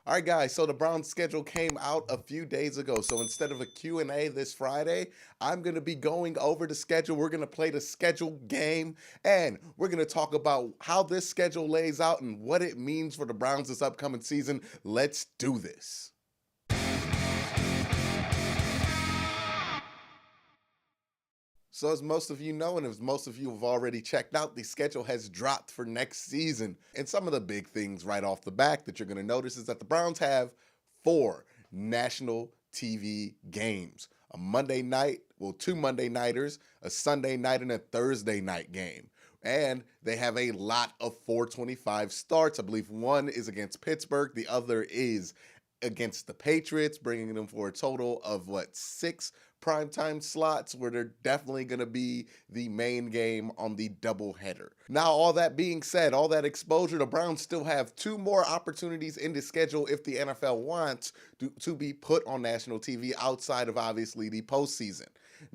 All right, guys, so the Browns schedule came out a few days ago. So instead of a Q&A this Friday, I'm going to be going over the schedule. We're going to play the schedule game, and we're going to talk about how this schedule lays out and what it means for the Browns this upcoming season. Let's do this. So as most of you know, and as most of you have already checked out, the schedule has dropped for next season. And some of the big things right off the back that you're going to notice is that the Browns have 4 national TV games. A Monday night, well, 2 Monday nighters, a Sunday night, and a Thursday night game. And they have a lot of 425 starts. I believe one is against Pittsburgh, the other is against the Patriots, bringing them for a total of 6 primetime slots where they're definitely going to be the main game on the doubleheader. Now, all that being said, all that exposure, the Browns still have 2 more opportunities in the schedule if the NFL wants to be put on national TV outside of obviously the postseason.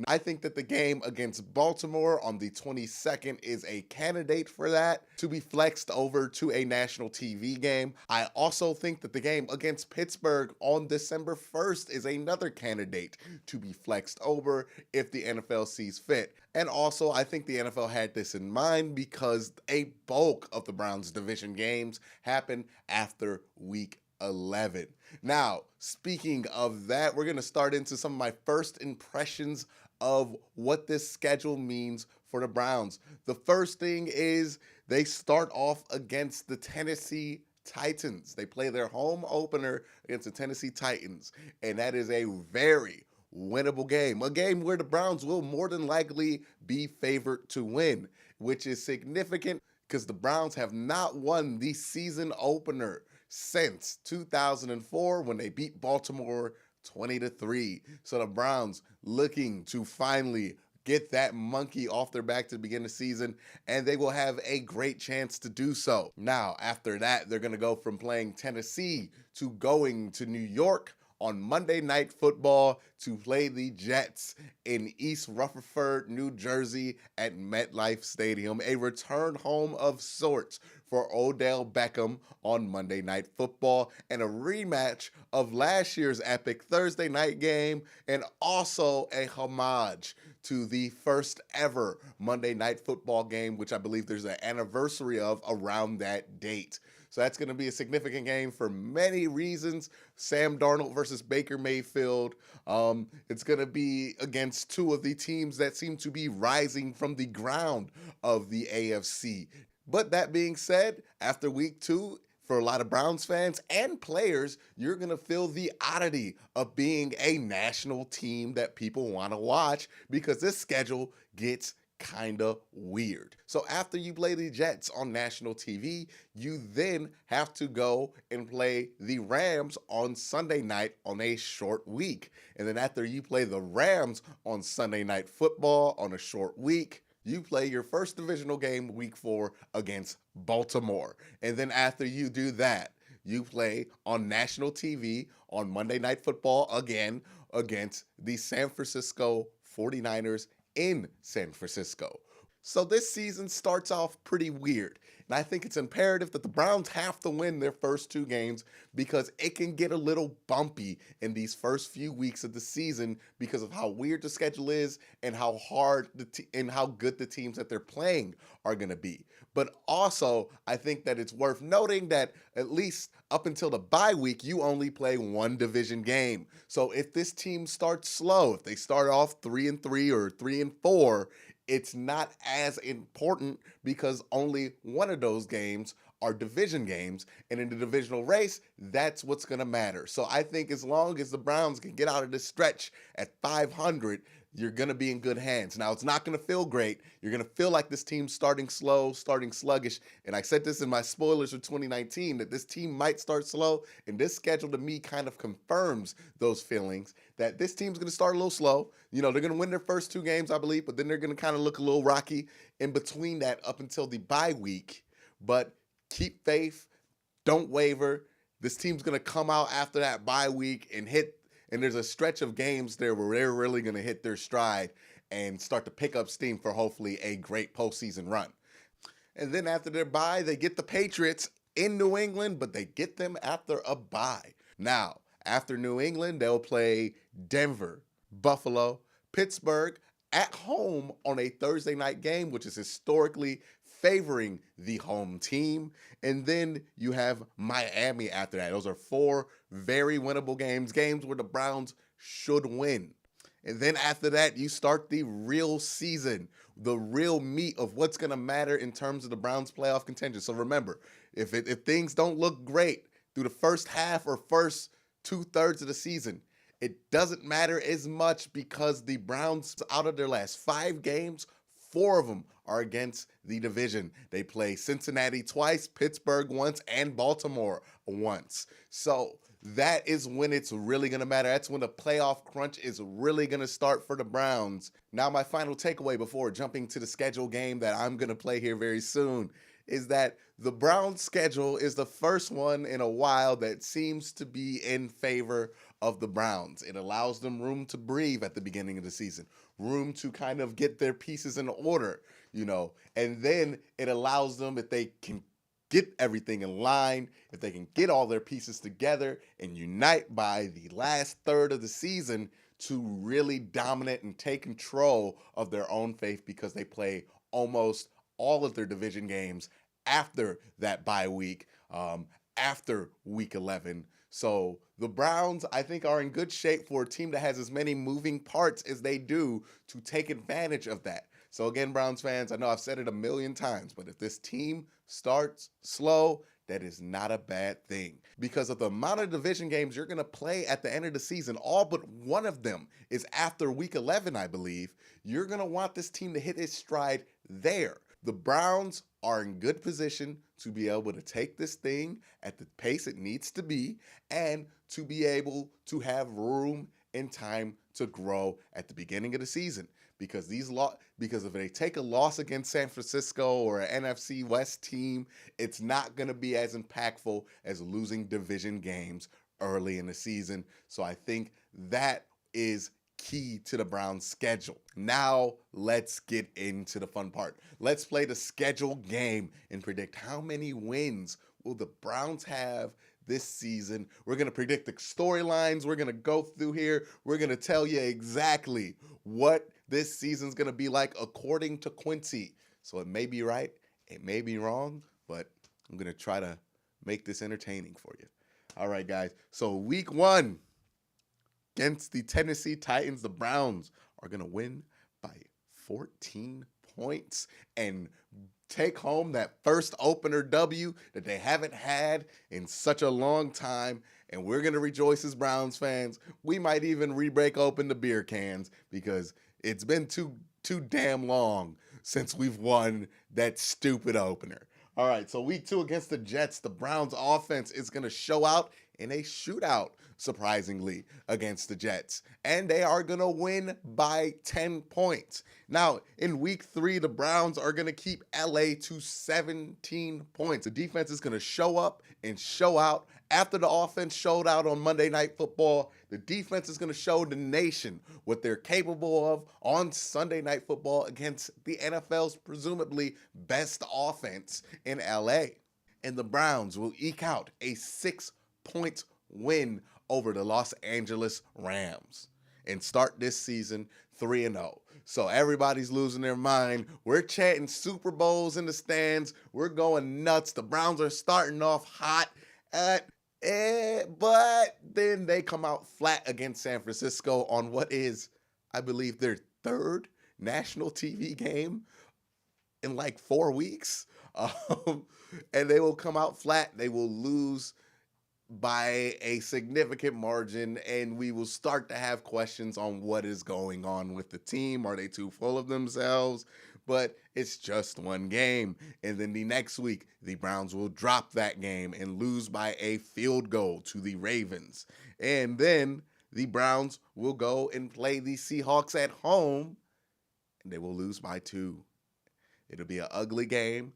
I think that the game against Baltimore on the 22nd is a candidate for that to be flexed over to a national TV game. I also think that the game against Pittsburgh on December 1st is another candidate to be flexed over if the NFL sees fit. And also, I think the NFL had this in mind because a bulk of the Browns' division games happen after week 11. Now, speaking of that, we're going to start into some of my first impressions of what this schedule means for the Browns. The first thing is they start off against the Tennessee Titans. They play their home opener against the Tennessee Titans, and that is a very winnable game, a game where the Browns will more than likely be favored to win, which is significant because the Browns have not won the season opener since 2004 when they beat Baltimore 20-3. So the Browns looking to finally get that monkey off their back to begin the season, and they will have a great chance to do so. Now, after that, they're going to go from playing Tennessee to going to New York on Monday Night Football to play the Jets in East Rutherford, New Jersey at MetLife Stadium, a return home of sorts for Odell Beckham on Monday Night Football, and a rematch of last year's epic Thursday night game, and also a homage to the first ever Monday Night Football game, which I believe there's an anniversary of around that date. So that's going to be a significant game for many reasons. Sam Darnold versus Baker Mayfield. It's going to be against 2 of the teams that seem to be rising from the ground of the AFC. But that being said, after week 2, for a lot of Browns fans and players, you're going to feel the oddity of being a national team that people want to watch because this schedule gets kind of weird. So after you play the Jets on national TV, you then have to go and play the Rams on Sunday night on a short week. And then after you play the Rams on Sunday Night Football on a short week, you play your first divisional game week 4 against Baltimore. And then after you do that, you play on national TV on Monday Night Football again against the San Francisco 49ers in San Francisco. So this season starts off pretty weird. And I think it's imperative that the Browns have to win their first 2 games because it can get a little bumpy in these first few weeks of the season because of how weird the schedule is and how hard and how good the teams that they're playing are going to be. But also, I think that it's worth noting that at least up until the bye week, you only play 1 division game. So if this team starts slow, if they start off 3-3 or 3-4, it's not as important because only one of those games are division games. And in the divisional race, that's what's going to matter. So I think as long as the Browns can get out of this stretch at 500, you're going to be in good hands. Now, it's not going to feel great. You're going to feel like this team's starting slow, starting sluggish. And I said this in my spoilers for 2019, that this team might start slow. And this schedule to me kind of confirms those feelings that this team's going to start a little slow. You know, they're going to win their first 2 games, I believe, but then they're going to kind of look a little rocky in between that up until the bye week. But keep faith. Don't waver. This team's going to come out after that bye week and there's a stretch of games there where they're really going to hit their stride and start to pick up steam for hopefully a great postseason run. And then after their bye, they get the Patriots in New England, but they get them after a bye. Now, after New England, they'll play Denver, Buffalo, Pittsburgh at home on a Thursday night game, which is historically favoring the home team. And then you have Miami after that. Those are four very winnable games where the Browns should win. And then after that, you start the real season, the real meat of what's going to matter in terms of the Browns' playoff contention. So remember, if things don't look great through the first half or first 2/3 of the season, it doesn't matter as much because the Browns, out of their last 5 games, 4 of them are against the division. They play Cincinnati twice, Pittsburgh once, and Baltimore once. So that is when it's really going to matter. That's when the playoff crunch is really going to start for the Browns. Now, my final takeaway before jumping to the schedule game that I'm going to play here very soon is that the Browns' schedule is the first one in a while that seems to be in favor of the Browns. It allows them room to breathe at the beginning of the season, room to kind of get their pieces in order, and then it allows them, if they can get everything in line, if they can get all their pieces together and unite by the last third of the season, to really dominate and take control of their own fate, because they play almost all of their division games after that bye week, after week 11. So the Browns, I think, are in good shape for a team that has as many moving parts as they do to take advantage of that. So again, Browns fans, I know I've said it a million times, but if this team starts slow, that is not a bad thing, because of the amount of division games you're going to play at the end of the season. All but one of them is after week 11, I believe. You're going to want this team to hit its stride there. The Browns are in good position to be able to take this thing at the pace it needs to be, and to be able to have room and time to grow at the beginning of the season. Because if they take a loss against San Francisco or an NFC West team, it's not going to be as impactful as losing division games early in the season. So I think that is key to the Browns' schedule. Now, let's get into the fun part. Let's play the schedule game and predict how many wins will the Browns have this season. We're going to predict the storylines. We're going to go through here. We're going to tell you exactly what this season's going to be like according to Quincy. So it may be right, it may be wrong, but I'm going to try to make this entertaining for you. All right, guys. So week 1 against the Tennessee Titans, the Browns are going to win by 14 points and take home that first opener W that they haven't had in such a long time. And we're going to rejoice as Browns fans. We might even re-break open the beer cans, because it's been too damn long since we've won that stupid opener. All right, so week 2 against the Jets, the Browns offense is going to show out in a shootout, surprisingly, against the Jets. And they are going to win by 10 points. Now, in week 3, the Browns are going to keep LA to 17 points. The defense is going to show up and show out. After the offense showed out on Monday Night Football, the defense is going to show the nation what they're capable of on Sunday Night Football against the NFL's presumably best offense in LA. And the Browns will eke out a 6-point win over the Los Angeles Rams and start this season 3-0. So everybody's losing their mind. We're chanting Super Bowls in the stands. We're going nuts. The Browns are starting off hot, but then they come out flat against San Francisco on what is, I believe, their 3rd national TV game in like 4 weeks. And they will come out flat. They will lose by a significant margin, and we will start to have questions on what is going on with the team. Are they too full of themselves? But it's just one game. And then the next week, the Browns will drop that game and lose by a field goal to the Ravens. And then the Browns will go and play the Seahawks at home, and they will lose by 2. It'll be an ugly game.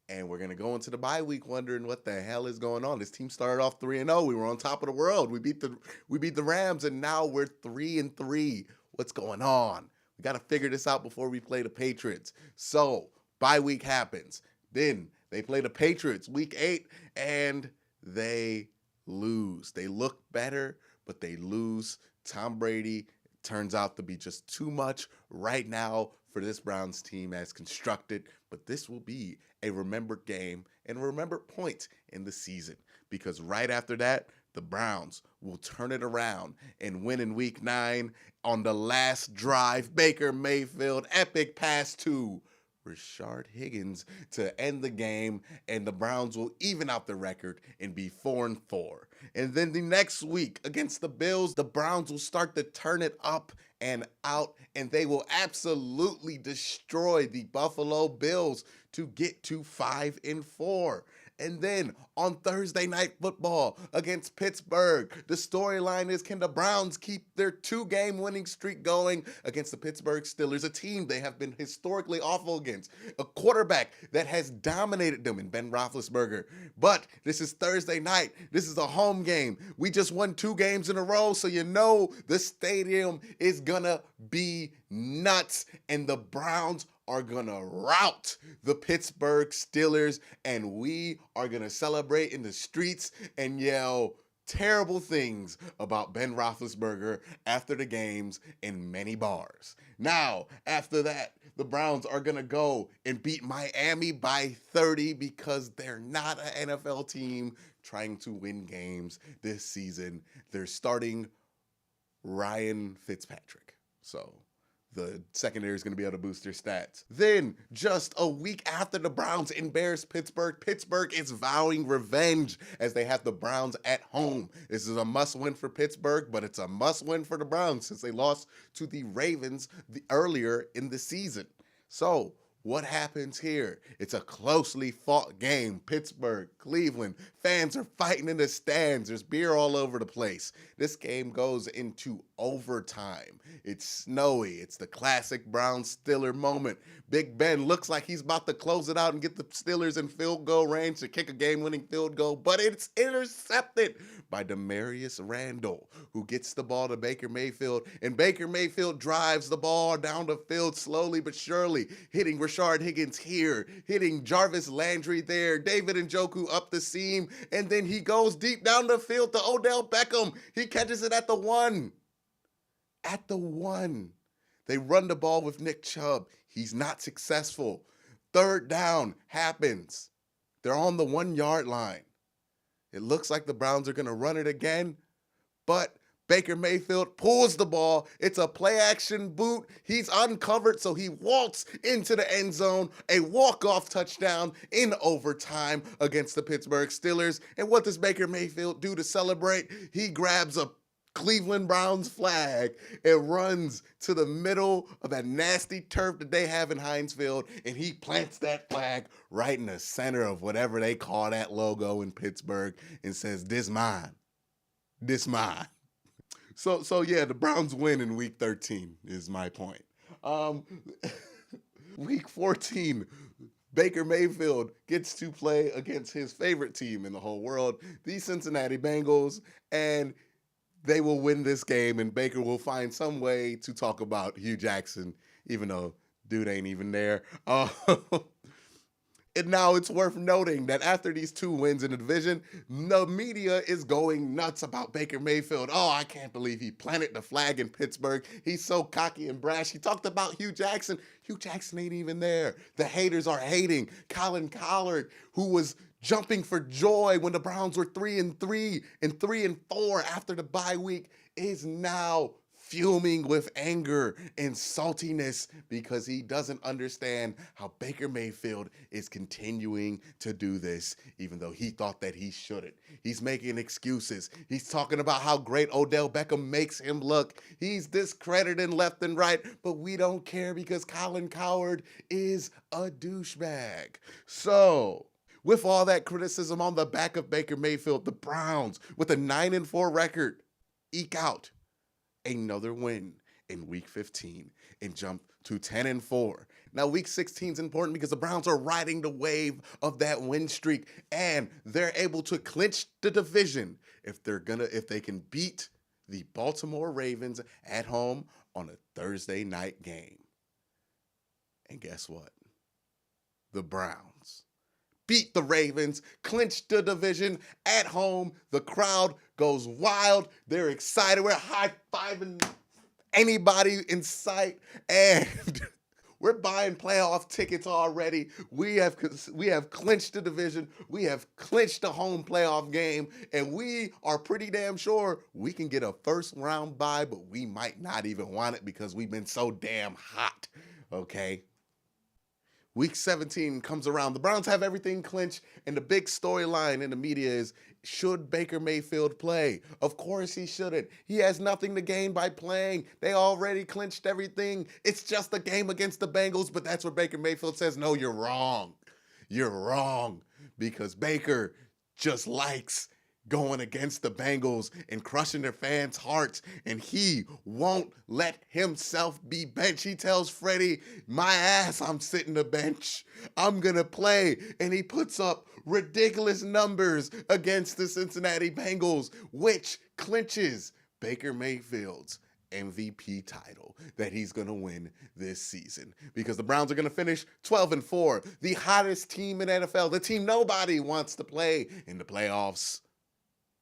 And we're going to go into the bye week wondering what the hell is going on. This team started off 3-0. We were on top of the world. We beat the Rams, and now we're 3-3. What's going on? We got to figure this out before we play the Patriots. So, bye week happens. Then They play the Patriots week 8, and they lose. They look better, but they lose. Tom Brady turns out to be just too much right now for this Browns team as constructed, but this will be a remembered game and a remembered point in the season, because right after that, the Browns will turn it around and win in week 9 on the last drive. Baker Mayfield, epic pass to Rashard Higgins to end the game, and the Browns will even out the record and be 4-4. And then the next week against the Bills, the Browns will start to turn it up and out, and they will absolutely destroy the Buffalo Bills to get to 5-4. And then on Thursday Night Football against Pittsburgh, the storyline is, can the Browns keep their 2-game winning streak going against the Pittsburgh Steelers, a team they have been historically awful against, a quarterback that has dominated them in Ben Roethlisberger. But this is Thursday night. This is a home game. We just won 2 games in a row, so you know the stadium is gonna be nuts, and the Browns are gonna rout the Pittsburgh Steelers, and we are gonna celebrate in the streets and yell terrible things about Ben Roethlisberger after the games in many bars. Now, after that, the Browns are gonna go and beat Miami by 30 because they're not an NFL team trying to win games this season. They're starting Ryan Fitzpatrick. So the secondary is going to be able to boost their stats. Then, just a week after the Browns embarrass Pittsburgh, Pittsburgh is vowing revenge as they have the Browns at home. This is a must-win for Pittsburgh, but it's a must-win for the Browns since they lost to the Ravens earlier in the season. So, what happens here? It's a closely fought game. Pittsburgh, Cleveland, fans are fighting in the stands. There's beer all over the place. This game goes into overtime. It's snowy. It's the classic Browns-Steeler moment. Big Ben looks like he's about to close it out and get the Steelers in field goal range to kick a game-winning field goal, but it's intercepted by Demarius Randall, who gets the ball to Baker Mayfield, and Baker Mayfield drives the ball down the field slowly but surely, hitting Rashard Higgins here, hitting Jarvis Landry there, David Njoku up the seam, and then he goes deep down the field to Odell Beckham. He catches it at the 1. At the 1. They run the ball with Nick Chubb. He's not successful. Third down happens. They're on the 1-yard line. It looks like the Browns are going to run it again, but Baker Mayfield pulls the ball. It's a play-action boot. He's uncovered, so he walks into the end zone, a walk-off touchdown in overtime against the Pittsburgh Steelers. And what does Baker Mayfield do to celebrate? He grabs a Cleveland Browns flag and runs to the middle of that nasty turf that they have in Heinz Field, and he plants that flag right in the center of whatever they call that logo in Pittsburgh and says, "This mine. This mine." So yeah, the Browns win in week 13 is my point. Week 14, Baker Mayfield gets to play against his favorite team in the whole world, the Cincinnati Bengals, and they will win this game, and Baker will find some way to talk about Hugh Jackson, even though dude ain't even there. And now it's worth noting that after these 2 wins in the division, the media is going nuts about Baker Mayfield. Oh, I can't believe he planted the flag in Pittsburgh. He's so cocky and brash. He talked about Hugh Jackson. Hugh Jackson ain't even there. The haters are hating. Colin Cowherd, who was jumping for joy when the Browns were 3-3 and 3-4 after the bye week, is now fuming with anger and saltiness because he doesn't understand how Baker Mayfield is continuing to do this, even though he thought that he shouldn't. He's making excuses. He's talking about how great Odell Beckham makes him look. He's discrediting left and right, but we don't care because Colin Cowherd is a douchebag. So, with all that criticism on the back of Baker Mayfield, the Browns, with a 9-4 record, eke out another win in week 15 and jump to 10-4. Now, week 16 is important because the Browns are riding the wave of that win streak, and they're able to clinch the division if they can beat the Baltimore Ravens at home on a Thursday night game. And guess what? The Browns beat the Ravens, clinch the division at home. The crowd goes wild. They're excited. We're high-fiving anybody in sight, and we're buying playoff tickets already. We have clinched the division. We have clinched the home playoff game, and we are pretty damn sure we can get a first round bye, but we might not even want it because we've been so damn hot. Okay. Week 17 comes around. The Browns have everything clinched, and the big storyline in the media is, should Baker Mayfield play? Of course he shouldn't. He has nothing to gain by playing. They already clinched everything. It's just a game against the Bengals, but that's where Baker Mayfield says, no, you're wrong. You're wrong, because Baker just likes going against the Bengals and crushing their fans' hearts, and he won't let himself be benched. He tells Freddie, my ass, I'm sitting the bench. I'm going to play. And he puts up ridiculous numbers against the Cincinnati Bengals, which clinches Baker Mayfield's MVP title that he's going to win this season, because the Browns are going to finish 12-4, the hottest team in NFL, the team nobody wants to play in the playoffs.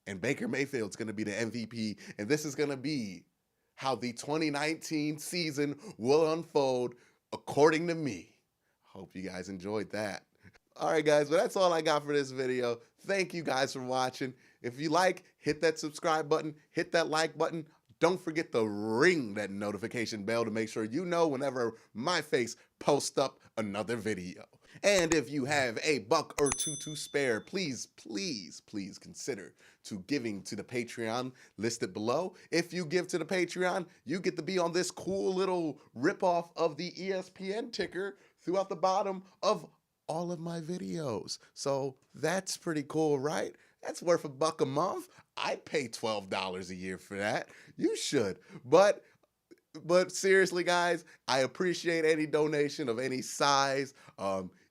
And Baker Mayfield's going to be the MVP, and this is going to be how the 2019 season will unfold, according to me. Hope you guys enjoyed that. All right, guys, well, that's all I got for this video. Thank you guys for watching. If you like, hit that subscribe button, hit that like button. Don't forget to ring that notification bell to make sure you know whenever my face posts up another video. And if you have a buck or two to spare, please, please, please consider to giving to the Patreon listed below. If you give to the Patreon, you get to be on this cool little ripoff of the ESPN ticker throughout the bottom of all of my videos. So that's pretty cool, right? That's worth $1 a month. I'd pay $12 a year for that. You should. But seriously, guys, I appreciate any donation of any size.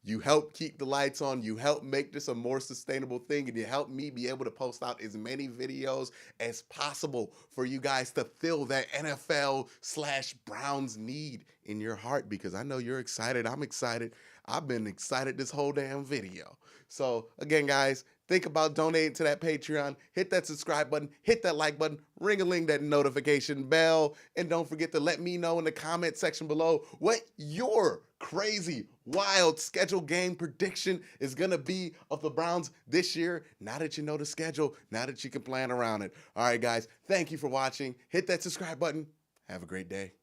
You help keep the lights on. You help make this a more sustainable thing, and you help me be able to post out as many videos as possible for you guys to fill that NFL/Browns need in your heart, because I know you're excited. I'm excited. I've been excited this whole damn video. So again, guys, think about donating to that Patreon. Hit that subscribe button, hit that like button, ring-a-ling that notification bell, and don't forget to let me know in the comment section below what your crazy, wild schedule game prediction is going to be of the Browns this year. Now that you know the schedule, now that you can plan around it. All right, guys, thank you for watching. Hit that subscribe button. Have a great day.